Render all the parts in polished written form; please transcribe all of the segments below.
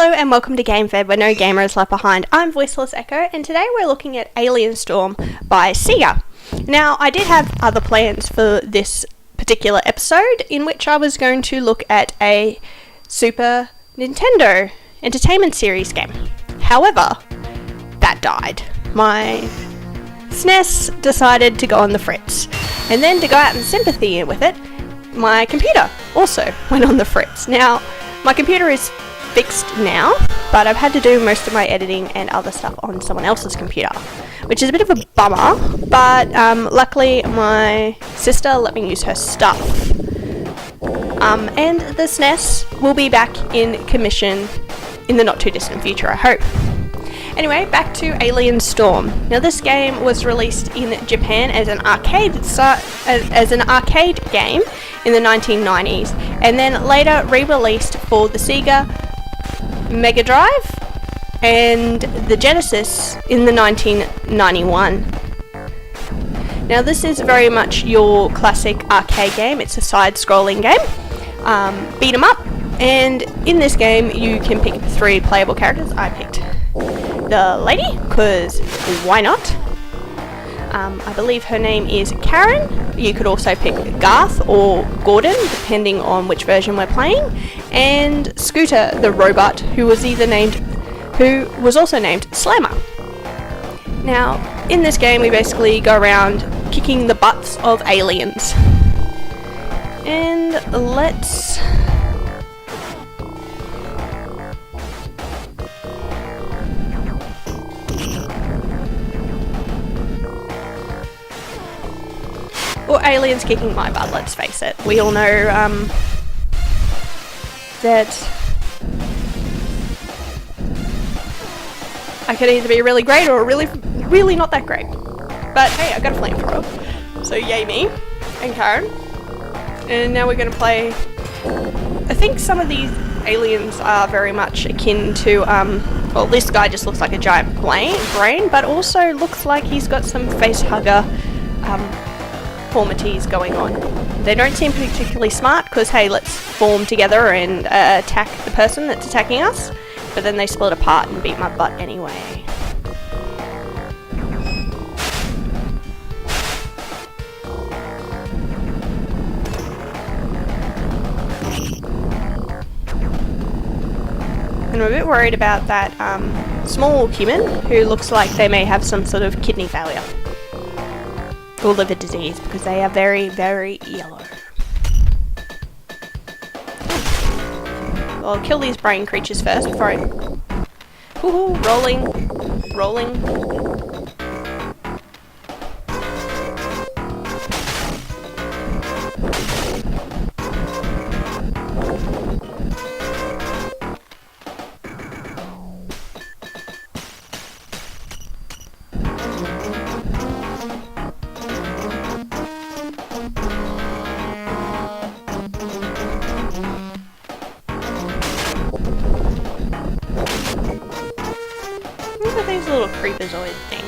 Hello and welcome to GameFed, where no gamer is left behind. I'm VoicelessEcho, and today we're looking at AlienStorm by Sega. Now, I did have other plans for this particular episode, in which I was going to look at a Super Nintendo Entertainment Series game. However, that died. My SNES decided to go on the fritz. And then to go out in sympathy with it, my computer also went on the fritz. Now, my computer is fixed now, but I've had to do most of my editing and other stuff on someone else's computer, which is a bit of a bummer, but luckily my sister let me use her stuff. And the SNES will be back in commission in the not too distant future, I hope. Anyway, back to AlienStorm. Now, this game was released in Japan as an arcade game in the 1990s, and then later re-released for the Sega Mega Drive and the Genesis in the 1991. Now, this is very much your classic arcade game. It's a side-scrolling game, beat 'em up, and in this game you can pick 3 playable characters. I picked the lady, because why not? I believe her name is Karen. You could also pick Garth or Gordon, depending on which version we're playing, and Scooter, the robot, who was also named Slammer. Now, in this game, we basically go around kicking the butts of aliens. And let's... Or aliens kicking my butt, let's face it. We all know that I could either be really great or really not that great. But hey, I got a flamethrower. So yay me and Karen. And now we're going to play... I think some of these aliens are very much akin to... well, this guy just looks like a giant brain, but also looks like he's got some face hugger deformities going on. They don't seem particularly smart because, hey, let's form together and attack the person that's attacking us, but then they split apart and beat my butt anyway. And I'm a bit worried about that small human who looks like they may have some sort of kidney failure or liver disease, because they are very, very yellow. I'll kill these brain creatures first before I... Woohoo! Rolling. Look at these little creepazoid things.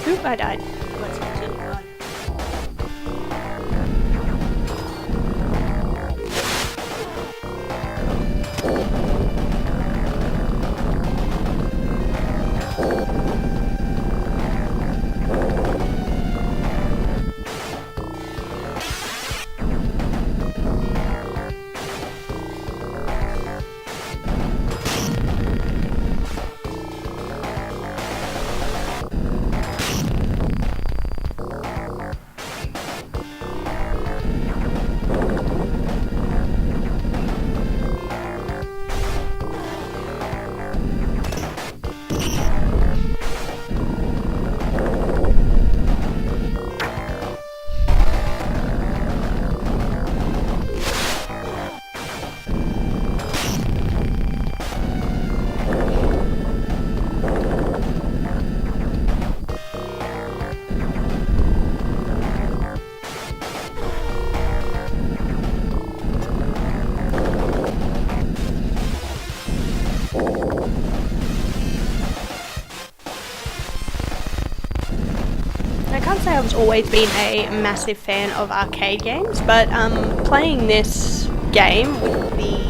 Oop, I died. Let's continue on. say I've always been a massive fan of arcade games, but playing this game with the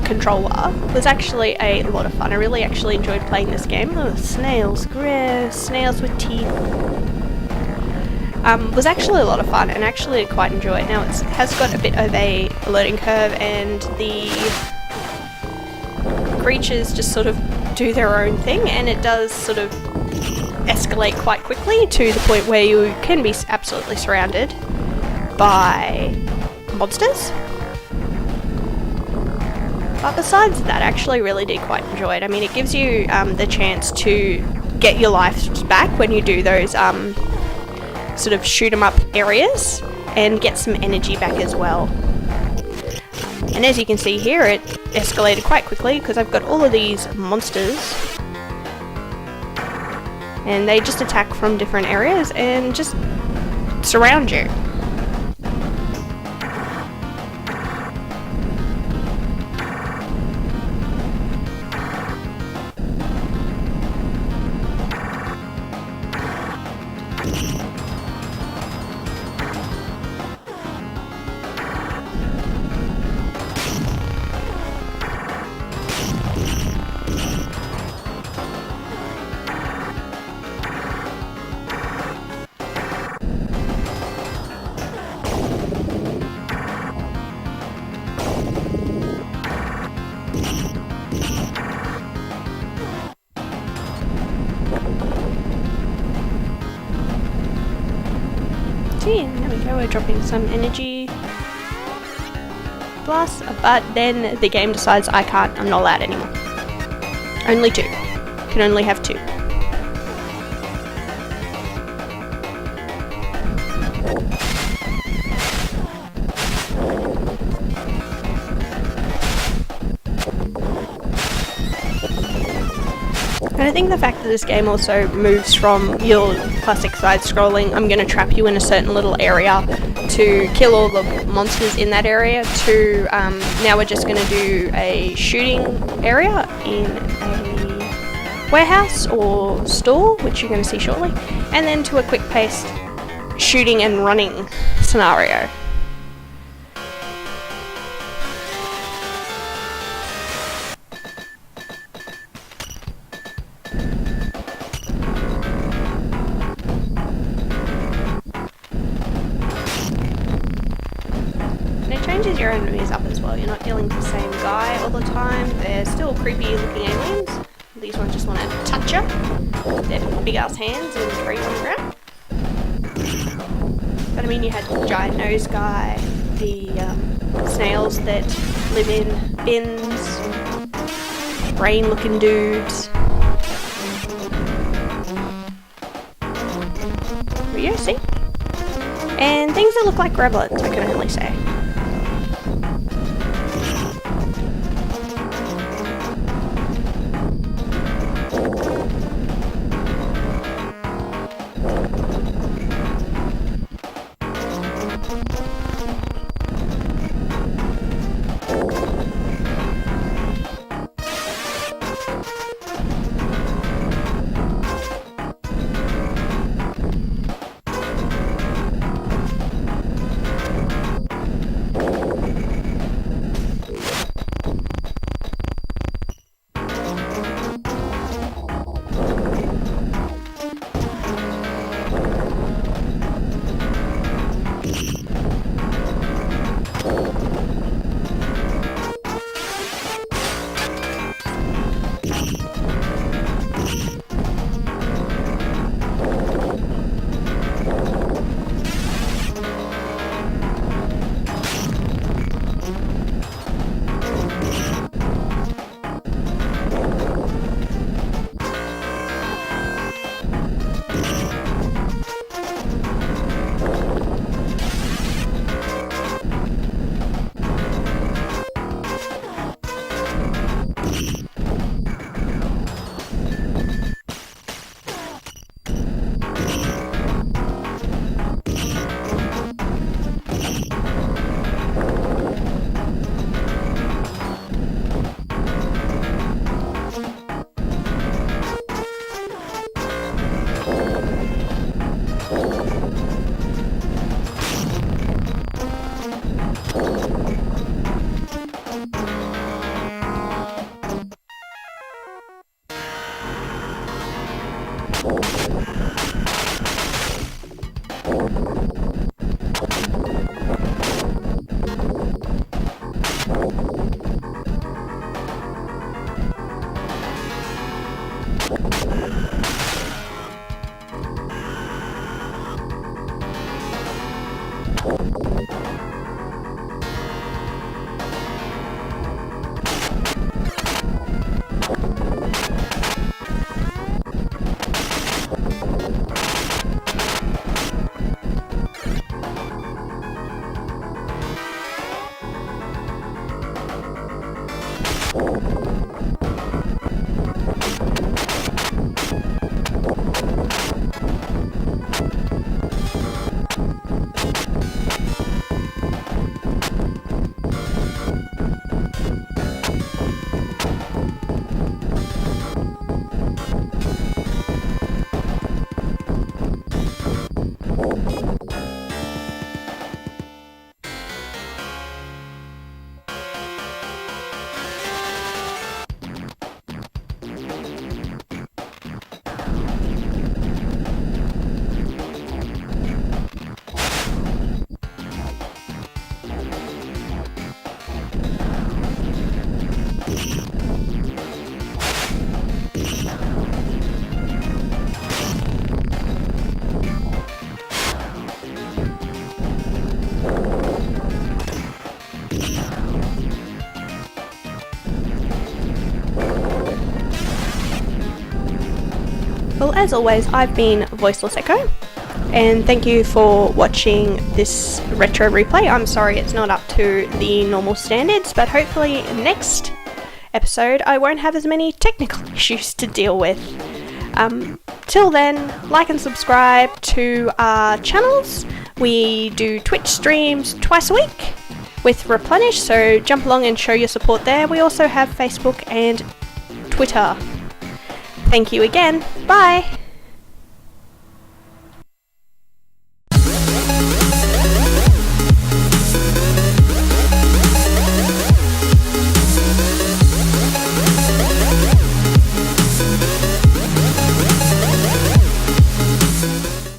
controller was actually a lot of fun. I really actually enjoyed playing this game. Oh, snails, gross, snails with teeth. Was actually a lot of fun and actually quite enjoy it. Now it has got a bit of a learning curve and the creatures just sort of do their own thing, and it does sort of escalate quite quickly to the point where you can be absolutely surrounded by monsters. But besides that, I actually really did quite enjoy it. I mean, it gives you the chance to get your lives back when you do those sort of shoot 'em up areas and get some energy back as well. And as you can see here, it escalated quite quickly because I've got all of these monsters and they just attack from different areas and just surround you. And there we go, we're dropping some energy blasts, but then the game decides I'm not allowed anymore. Only 2. Can only have 2. And I think the fact that this game also moves from your classic side-scrolling, I'm going to trap you in a certain little area to kill all the monsters in that area, to now we're just going to do a shooting area in a warehouse or store, which you're going to see shortly, and then to a quick-paced shooting and running scenario. Changes your enemies up as well. You're not dealing with the same guy all the time. They're still creepy looking aliens. These ones just want to touch you with their big ass hands and throw you on the ground. But I mean, you had the giant nose guy, the snails that live in bins, brain looking dudes. You see? And things that look like gremlins, I can only say. Well, as always, I've been VoicelessEcho, and thank you for watching this retro replay. I'm sorry it's not up to the normal standards, but hopefully next episode I won't have as many technical issues to deal with. Till then, like and subscribe to our channels. We do Twitch streams twice a week with Replenish, so jump along and show your support there. We also have Facebook and Twitter. Thank you again. Bye!